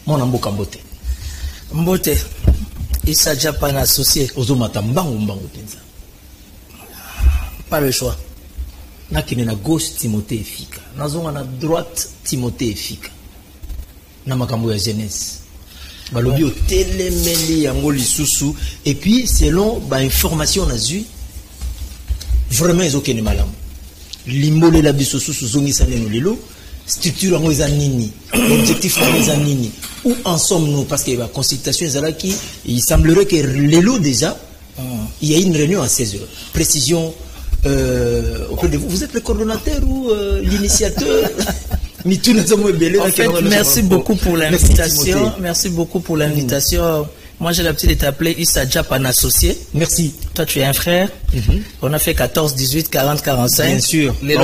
Mon amboka mbote. Mbote. Issa Japan associé. Ozomata mbangu tenza. Pas le choix. Nakine na gauche Timothée Fika. Nazonga na droite Timothée Fika. Na makambo ya jeunesse. Balobi o telemeli yango lisusu. Et puis selon ba information na zui, vraiment ezokene malamu. Limbole la biso susu zongisa neno lelo. Structure yango eza nini? L'objectif yango eza nini? Où en sommes-nous? Parce que la consultation ezalaki, il semblerait que lelo déjà, il y a une réunion à 16h. Précision auprès de vous. Vous êtes le coordonnateur ou l'initiateur? En fait, merci beaucoup pour l'invitation. Merci beaucoup pour l'invitation. Moi, j'ai l'habitude de t'appeler Issa Japan associé. Merci. Toi, tu es un frère. On a fait 14, 18, 40, 45. Bien sûr. Les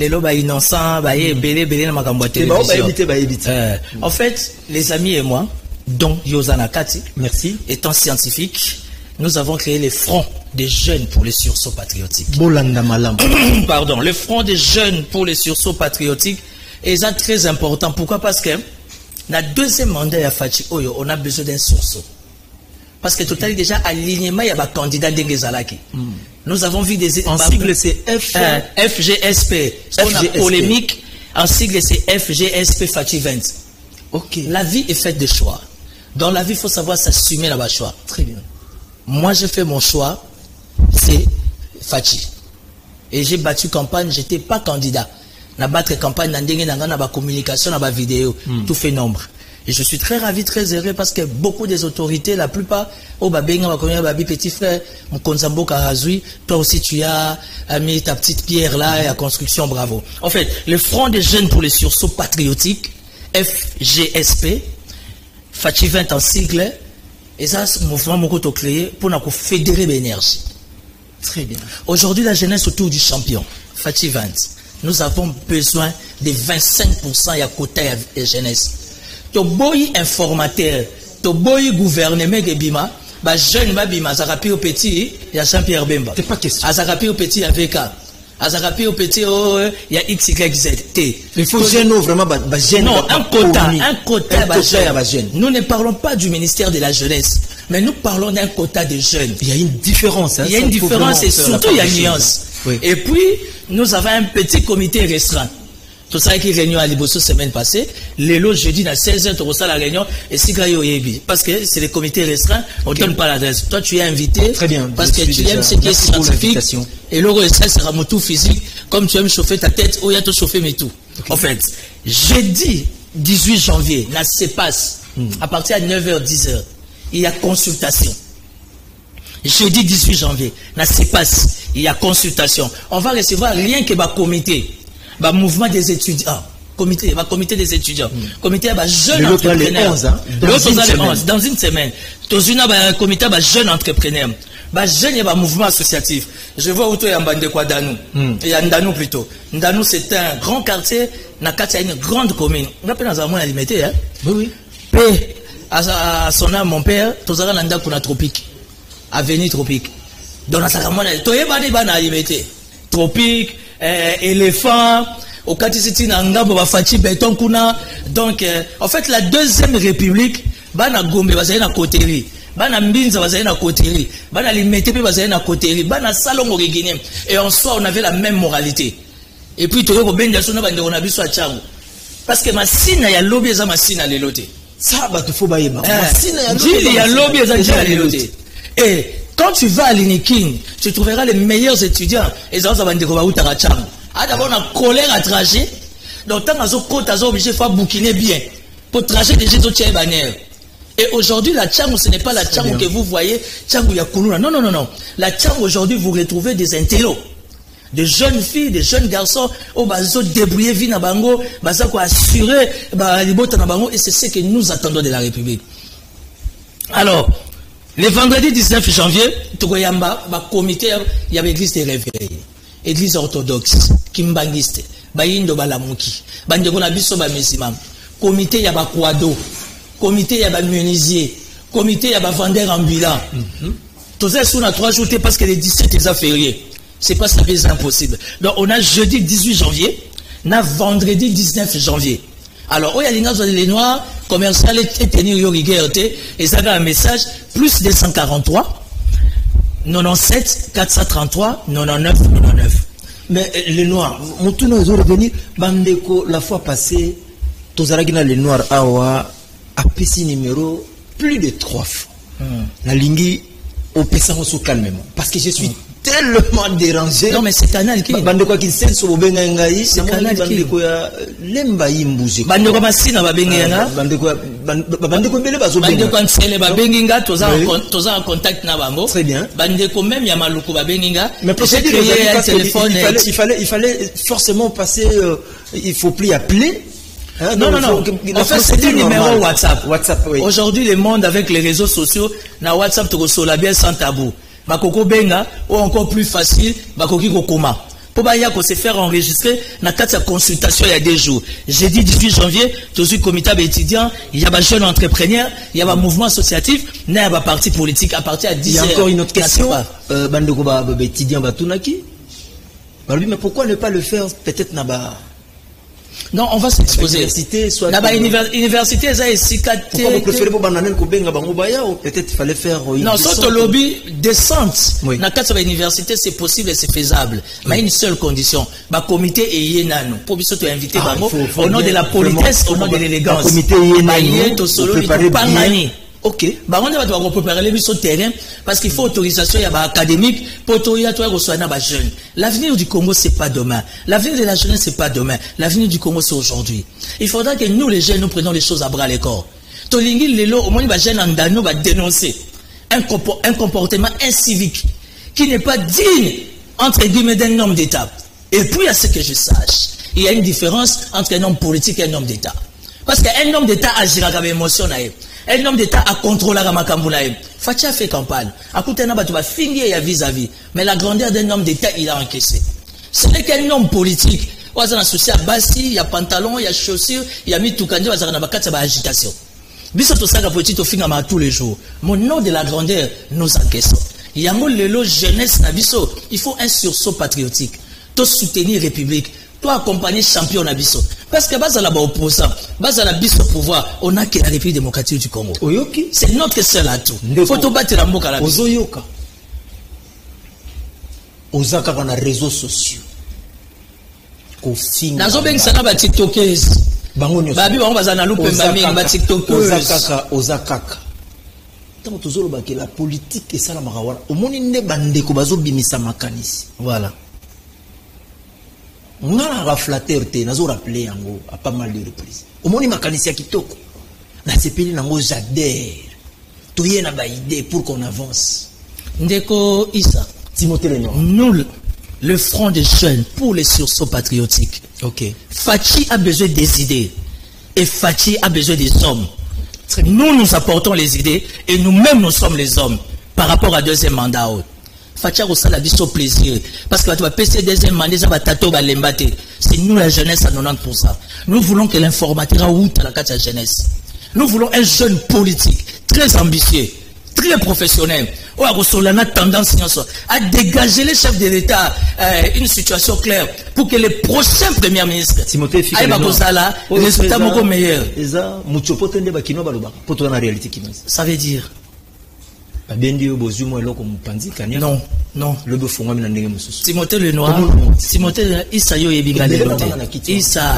loba innocents, belé, na makambo ya télévision. En fait, les amis et moi, dont Yosana Kati, merci, étant scientifique, nous avons créé les fronts des jeunes pour les sursauts patriotiques. Bolanda Malam. Pardon, le front des jeunes pour les sursauts patriotiques est très important. Pourquoi? Parce que dans le deuxième mandat à Fachi Oyo, on a besoin d'un sursaut. Parce que total déjà alignement, il y a des candidats d'Engezalaki. Nous avons vu des... En sigle, c'est FGSP. On a polémique. En sigle, c'est FGSP Fachi 20. Ok. La vie est faite de choix. Dans la vie, il faut savoir s'assumer là-bas choix. Très bien. Moi, j'ai fait mon choix, c'est Fachi. Et j'ai battu campagne, je n'étais pas candidat. Na battre campagne, na ba communication, na ba vidéo, tout fait nombre. Et je suis très ravi, très heureux parce que beaucoup des autorités, la plupart, petit frère, mon Konzambo Karazui, toi aussi tu as mis ta petite pierre là et la construction, bravo. En fait, le Front des jeunes pour les sursauts patriotiques, FGSP, Fachi 20 en sigle, et ça, c'est un mouvement que tu as créé pour nous fédérer l'énergie. Très bien. Aujourd'hui, la jeunesse autour du champion, Fachi 20. Nous avons besoin de 25% à côté de la jeunesse. To boy informateur, to boy gouvernement de Bima, ba jeune ba Bima, Azarapi au petit, il y a Jean-Pierre Bemba. C'est pas question. Azarapi au petit avec Azarapi au petit, il y a XYZ. Il faut jeune vraiment ba jeune. Non, un quota ba jeune. Nous ne parlons pas du ministère de la jeunesse, mais nous parlons d'un quota de jeunes. Il y a une différence. Hein, il y a une différence et surtout il y a une nuance. Oui. Et puis, nous avons un petit comité restreint. Tout ça qui réunion à Liboso semaine passée. Lélo, jeudi, à 16h, tu reçois la réunion et si parce que c'est le comité restreint, on ne donne pas l'adresse. Toi, tu es invité. Très bien. Parce que tu aimes ce qui est scientifique. Et le reste sera mon tout physique. Comme tu aimes chauffer ta tête, ou il y a tout chauffer mes tout. Okay. En fait, jeudi 18 janvier, na CEPAS, à partir de 9h, 10h, il y a consultation. Jeudi 18 janvier, na CEPAS, il y a consultation. On va recevoir rien que le comité. Le mouvement des étudiants. Comité des étudiants. Comité des jeunes entrepreneurs. Dans une semaine. Dans un comité des jeunes entrepreneurs. Il y a un mouvement associatif. Je vois où il y a un bande de quoi Danou. Il y a Ndanou plutôt. Ndanou, c'est un grand quartier. Il y a une grande commune. On appelle dans un monde limité. Oui. Paix à son âme, mon père, tous les gens qui ont tropique. Avenue tropique. Dans la saramone, tout est limité. Tropique, éléphant, au Katisiti Nangambo, Fachi, Béton Kuna. Donc, en fait, la deuxième république, Bana Gombe, Bazaïna Koteri, Bana Mbinza, Bazaïna Koteri, Bana Limete, Bazaïna Koteri, Bana Salon Originem. Et en soi, on avait la même moralité. Et puis, tu vois, Ben Yassuna, on a vu sur Tchang. Parce que ma sine, il y a lobby, ça ma sine à l'éloté. Ça, bah, tu faut bailler. Il y a lobby, ça à l'éloté. Et quand tu vas à l'Inikin, tu trouveras les meilleurs étudiants. Et ça, va dire où tu as Tchang. Ah, d'abord, on a colère à trajet. Donc, tant que tu as obligé de faire bouquiner bien. Pour trajet des gens qui bannière. Et aujourd'hui, la Tchang, ce n'est pas la Tchang que vous voyez, Tchang ou Yakuluna. Non, non, non, non. La Tchang, aujourd'hui, vous retrouvez des intellos. Des jeunes filles, des jeunes garçons, oh, bazo débrouiller vie na bango, bazo quoi assurer, bah, les bottes na bango, et c'est ce que nous attendons de la République. Alors, le vendredi 19 janvier, Togoyamba, bah, comité, il y avait l'église des réveils, église orthodoxe, kimbangiste, bayindo balamuki, bandego na biso ba mesimam, comité yaba kwado, comité yaba menuisier, comité yaba vendeur ambulant. Tout ça, on a 3 jours parce que les 17 est férié. C'est pas ça, c'est impossible. Donc, on a jeudi 18 janvier, on a vendredi 19 janvier. Alors, il y a les noirs commercial et tenir yo rigueur et ça a un message plus 243 97 433 99 99. Mais les noirs, mon tour nous revenir bandeko la fois passée, tozaragina les noirs awa a PC numéro plus de 3 fois. La ligne au PC on se calmement parce que je suis tellement dérangé. Non mais c'est canal qui bandeko qui sent so benga ngai c'est canal qui bandeko ya lemba yimbuzi bandeko masina ba benga bandeko bele bazo benga bandeko nsele ba benga toza en contact na bango très bien bandeko même ya maluku ba benga mais procédure un téléphone il fallait forcément passer il faut plus appeler. Non. En fait, c'est un numéro WhatsApp. Oui. Aujourd'hui, le monde avec les réseaux sociaux, na WhatsApp, tu reçois bien sans tabou. Bakoko benga, ou encore plus facile, bakoki kokoma. Pour baya ko se faire enregistrer, na kata consultation il y a 2 jours. Jeudi 18 janvier, je suis comité étudiant, il y a des jeunes entrepreneurs, il y a un mouvement associatif, il y a un parti politique à partir de 10 heures. Il y a encore une autre question. Bandeko ba étudiant batunaki. Mais pourquoi ne pas le faire peut-être naba? Non, on va s'exposer. Université, ça est pourquoi vous préférez pour bananer ko benga bango baya ou peut-être il fallait faire une non, sans le lobby descente. Na kata université c'est possible et c'est faisable. Mais une seule condition, ba comité et yenano. Pour biso to inviter bango au nom de la politesse, au nom de l'élégance. Comité yenano to solo préparer bien. Ok. Bah on va préparer les sur terrain parce qu'il faut autorisation il y a académique pour autoriser toi reçoit na jeunes. L'avenir du Congo c'est pas demain. L'avenir de la jeunesse c'est pas demain. L'avenir du Congo c'est aujourd'hui. Il faudra que nous les jeunes nous prenons les choses à bras le corps. Tolingi lelo au moins ba jeune andano va dénoncer un comportement incivique qui n'est pas digne entre guillemets d'un homme d'État. Et puis à ce que je sache, il y a une différence entre un homme politique et un homme d'État. Parce qu'un homme d'État agira avec émotion. Un homme d'État a contrôlé la makamboula. Fachi a fait campagne. A coûté un abattu finir vis-à-vis. Mais la grandeur d'un homme d'État, il a encaissé. Ce n'est qu'un homme politique. On a un souci à bassi, il y a pantalon, il y a chaussures, il y a mis tout candidat, il y a agitation. Biso to saka politique au fin tous les jours. Mon nom de la grandeur, nous encaissons. Il y a mon lelo jeunesse na biso. Il faut un sursaut patriotique. Tout soutenir la République. Toi accompagner champion na biso parce que base la opposant base la biso pouvoir on a que la République démocratique du Congo oyoki c'est notre seul atout faut to battre la mboka la ozoyoka ozaka na réseaux sociaux ko finga nazo bengisana ba tiktokers bango nyoso babi bango bazana lupe mbami ba tiktokers ozakaka tant tozolo ba que la politique et ça la marawana omoni ne bandeko bazo bimisa makanisi voilà. On a la flatteté, on a rappelé yango à pas mal de reprises. Au moins, makanisi kitoko. Na sepeli nango j'adhère. Toye na ba idée pour qu'on avance. Ndeko Issa. Timothée Lenoir. Nous, le front des jeunes pour les sursauts patriotiques. Ok. Fachi a besoin des idées. Et Fachi a besoin des hommes. Nous apportons les idées et nous-mêmes nous sommes les hommes par rapport à deuxième mandat. Fatia Rosala biso plaisir parce que tu vas passer deuxième mandat ça va tato ba lembate c'est nous la jeunesse à 90%. Nous voulons que l'informateur a out à la carte jeunesse. Nous voulons un jeune politique très ambitieux, très professionnel. Ou à Rosolana tendance à dégager les chefs de l'État une situation claire pour que les prochains premiers ministres Timothée Fika résultat beaucoup meilleur. Ça veut dire non, non. Timothée Lenoir, Timothée Issa yo yebinga lelote. Issa,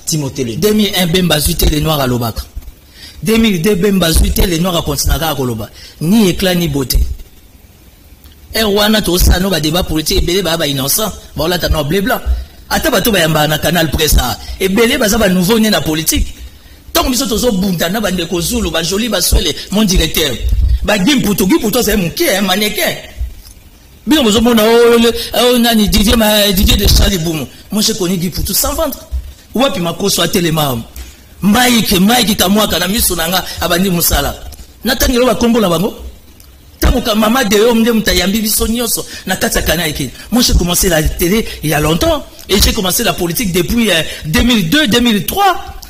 Timothée Lenoir. 2001 Bemba Zuité Lenoir à Lobaka. 2002 Bemba Zuité Lenoir à Kontinaka à Koloba. Ni éclat ni beauté. Et wana to sa no ba débat politique belé ba innocent. Ba la ta no blé blanc. Ata ba to ba yamba na canal presse. Et belé ba za ba nouveau né na politique. Tant que nous sommes bunda na ba ndeko Zulu ba joli ba swele mon directeur. Bah Gimputo c'est mon qui est mannequin. Bien vous on a Didier de Charlie Boum. Moi je connais Gimputo sans vendre. Ou puis ma cause soit téléma. Mike kamwa kana miso nanga abandi musala. Natani lo ba kombo la bango. Tamuka mama de homme de mutayambi biso nyonso na kata kana iki. Moi j'ai commencé la télé il y a longtemps et j'ai commencé la politique depuis 2002 2003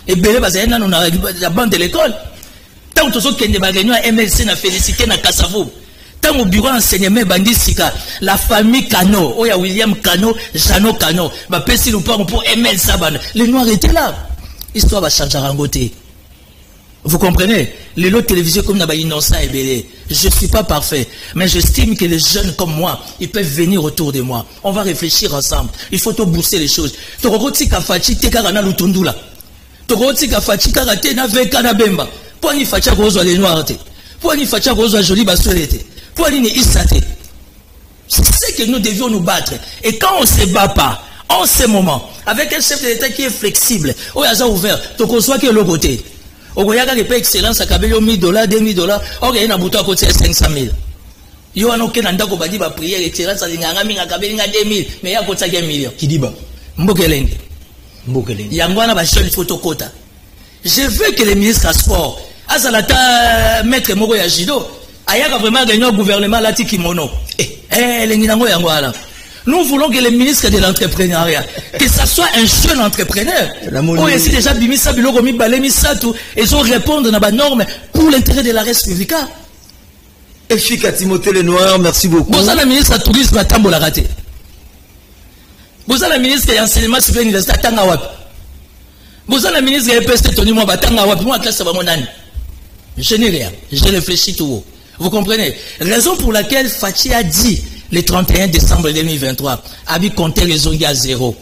et belé bazana on a la bande de l'école. Tant que nous avons réunion à MLC, na félicité na Kassavo. Tant au bureau enseignement bandi sika, la famille Kano, Oya William Kano, Jano Kano, ma pesi nous parle pour ML Saban. Les Noirs étaient là. Histoire va changer en côté. Vous comprenez? Les lots télévisés comme Naba innocent et belé. Je ne suis pas parfait, mais j'estime que les jeunes comme moi, ils peuvent venir autour de moi. On va réfléchir ensemble. Il faut tout booster les choses. Tokoti kafachi tekara na lutundula. Tokoti kafachi karate na veka na bemba. Pour ni facha kozwa les noirs te. Pour ni facha kozwa joli basolete. Pour ni isate. C'est ce que nous devions nous battre. Et quand on ne se bat pas, en ce moment, avec un chef de l'État qui est flexible, où il y a ouvert, tokozwa qui est l'autre côté. Au Goyaga, les pays excellence, à Kabelo, $1000, $2000, or il y a un bouton à côté de 500 000. Il y a un aucun endroit qui va prier, excellence, à Lingami, à Kabelo, à 2000, mais il y a un côté de 1 million. Qui dit bah? Mbokelende. Mbokelende. Il y a un jeune photocota. Je veux que les ministres à sport, à Zalata, maître Moro Yajido, Ayaka vraiment gagné au gouvernement là, Tikimono. Nous voulons que les ministres de l'entrepreneuriat, que ça soit un jeune entrepreneur, on essaie déjà bimisa biloko mi balemisa tout, ils ont répondre dans la norme pour l'intérêt de la République. Efika Timothée Lenoir, merci beaucoup. Vous êtes la ministre du tourisme à Tambola raté. Vous êtes la ministre de l'enseignement supérieur universitaire à Tangawap. Vous êtes la ministre de l'EPST Tony Mwaba Tangawap. Moi, classe à Bamonani. Je n'ai rien. Je réfléchis tout haut. Vous comprenez? Raison pour laquelle Fachi a dit le 31 décembre 2023, Abi comptait les ongues à 0.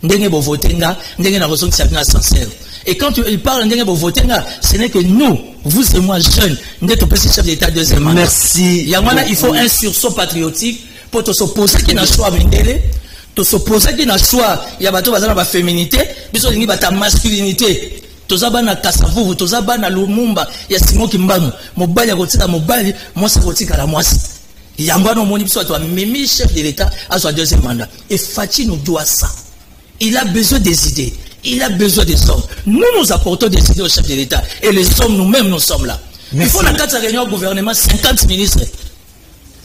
Ndenge bo votenga, ndenge na raison qui à sincère. Et quand il parle ndenge bo votenga, ce n'est que nous, vous et moi jeunes, nous sommes chef d'État deuxième mandat. Merci. Il faut un sursaut patriotique pour te s'opposer qui n'a choix Mendele, te s'opposer qui n'a choix, il y a bateau bazana ba féminité, biso lingi bata masculinité. Tozaba na Kasavuvu, tozaba na Lumumba, ya Simon Kimbangu, mobali ya kotika mobali, mwasi kotika la mwasi. Yambano moni biso to mimi chef de l'État à son deuxième mandat. Et Fachi nous doit ça. Il a besoin des idées, il a besoin des hommes. Nous nous apportons des idées au chef de l'État et les hommes nous-mêmes nous sommes là. Merci. Il faut la 4 réunions au gouvernement, 50 ministres.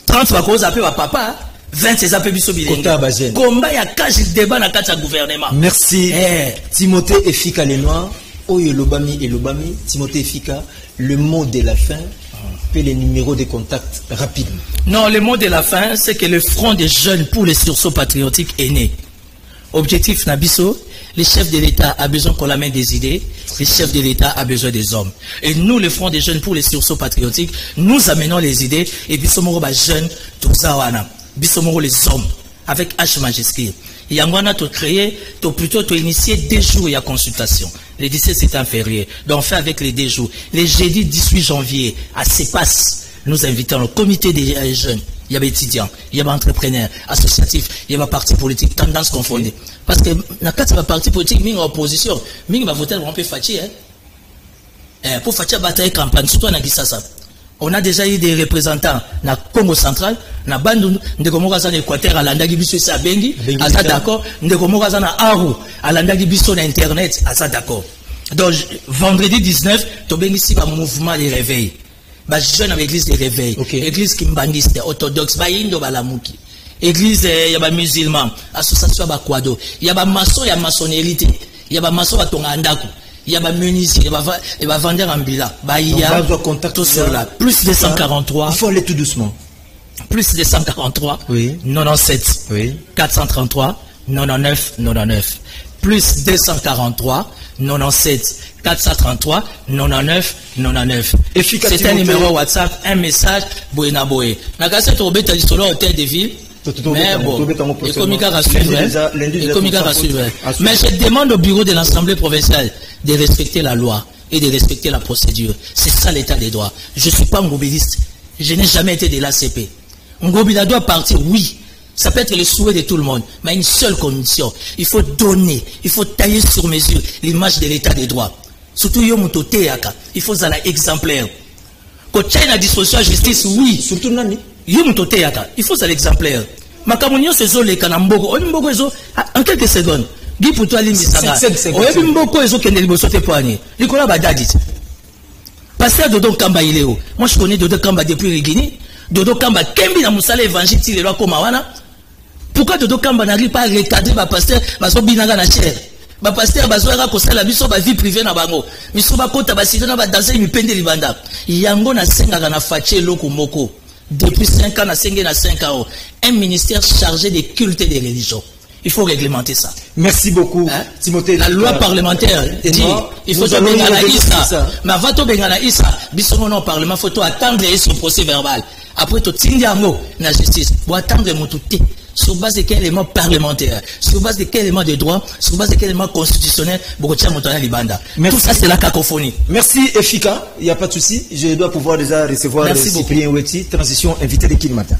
30 va cause appeler papa, 20 c'est appelé biso bilingue. Combat ya cache débat na 4 gouvernement. Merci. Timothée Efika Lenoir. Oyo Lobami et Lobami, Timothée Efika, le mot de la fin, et les numéros de contact rapidement. Non, le mot de la fin, c'est que le front des jeunes pour les sursauts patriotiques est né. Objectif Nabiso, le chef de l'État a besoin qu'on amène des idées, le chef de l'État a besoin des hommes. Et nous, le front des jeunes pour les sursauts patriotiques, nous amenons les idées et Bissomoro jeunes, tout ça, Bissomoro les hommes, avec H majuscule. Yangwana te créer, plutôt te initier 2 jours à consultation. Le 17 c'est un férié. Donc on fait avec les 2 jours. Le jeudi 18 janvier, à CEPAS, nous invitons le comité des jeunes. Il y a des étudiants, il y a des entrepreneurs, associatifs, il y a des partis politiques, tendances confondues. Parce que dans le parti politique, il y a une opposition. Il va voter pour un peu fatigué. Pour fatiguer, bataille campagne, surtout dans Kisasa. On a déjà eu des représentants dans le Congo central, dans Bandundu, dans l'Équateur, à l'Andagi Bisso, à Bengi, à ça d'accord, dans Aru, à l'Andagi Bisso, à Internet, à ça d'accord. Donc, vendredi 19, tu as ici un mouvement de réveil. Je suis jeune avec l'église de réveil. Église kimbangiste, orthodoxe, Indo Balamuki. Église, il y a des musulmans, association Bakwado. Il y a des maçons, il y a des maçonnerie. Il y a des maçons à Tongandaku. Il y a des menuisiers, il y a des vendeurs en bilan. Il y a tout cela. Plus de 143. Il faut aller tout doucement. Plus de 143. Oui. 97. Oui. 433. 99. 99. Plus 243. 97. 433. 99. 99. C'est un numéro WhatsApp, un message, Boena Boé. Nakasa Tobeta du Solo Hôtel de Ville. Mais bon, mais je demande au bureau de l'Assemblée provinciale de respecter la loi et de respecter la procédure. C'est ça l'état des droits. Je ne suis pas ngobiliste. Je n'ai jamais été de l'ACP. Ngobila doit partir, oui. Ça peut être le souhait de tout le monde, mais une seule condition. Il faut donner, il faut tailler sur mesure l'image de l'état des droits. Surtout Yomutoteaka. Il faut être exemplaire. Quand tu as une disposition de justice, oui. Surtout Nani. Il faut ça l'exemplaire. Makamunio c'est zo les kanamboko. Mboko ezo en quelques secondes. Guy pour toi l'imisaga. Oyebi mboko ezo kende libosote poigné. Likola badadit. Pasteur Dodo Kamba Iléo. Moi je connais Dodo Kamba depuis Rigini. Dodo Kamba kembi na musala évangile ti lelo koma wana. Pourquoi Dodo Kamba n'arrive pas à recadrer ba pasteur baso binanga na cher. Ba pasteur baso ra kosala biso ba vie privée na bango. Miso ba kota ba sito na ba danser mipende libanda. Yango na senga na fache loko moko. Depuis 5 ans, un ministère chargé des cultes et des religions. Il faut réglementer ça. Merci beaucoup, Timothée. La loi parlementaire dit il faut que Bengana Issa. Mais avant de Bengana Issa, bisous non parlement, faut attendre ce procès verbal. Après tout, Tindiamo, la justice, pour attendre mon tout. Sur base de quel élément parlementaire, sur base de quel élément de droit, sur base de quel élément constitutionnel, tout ça c'est la cacophonie. Merci Efika, il n'y a pas de souci. Je dois pouvoir déjà recevoir Cyprien Ouetti, transition invité de Kin Matin.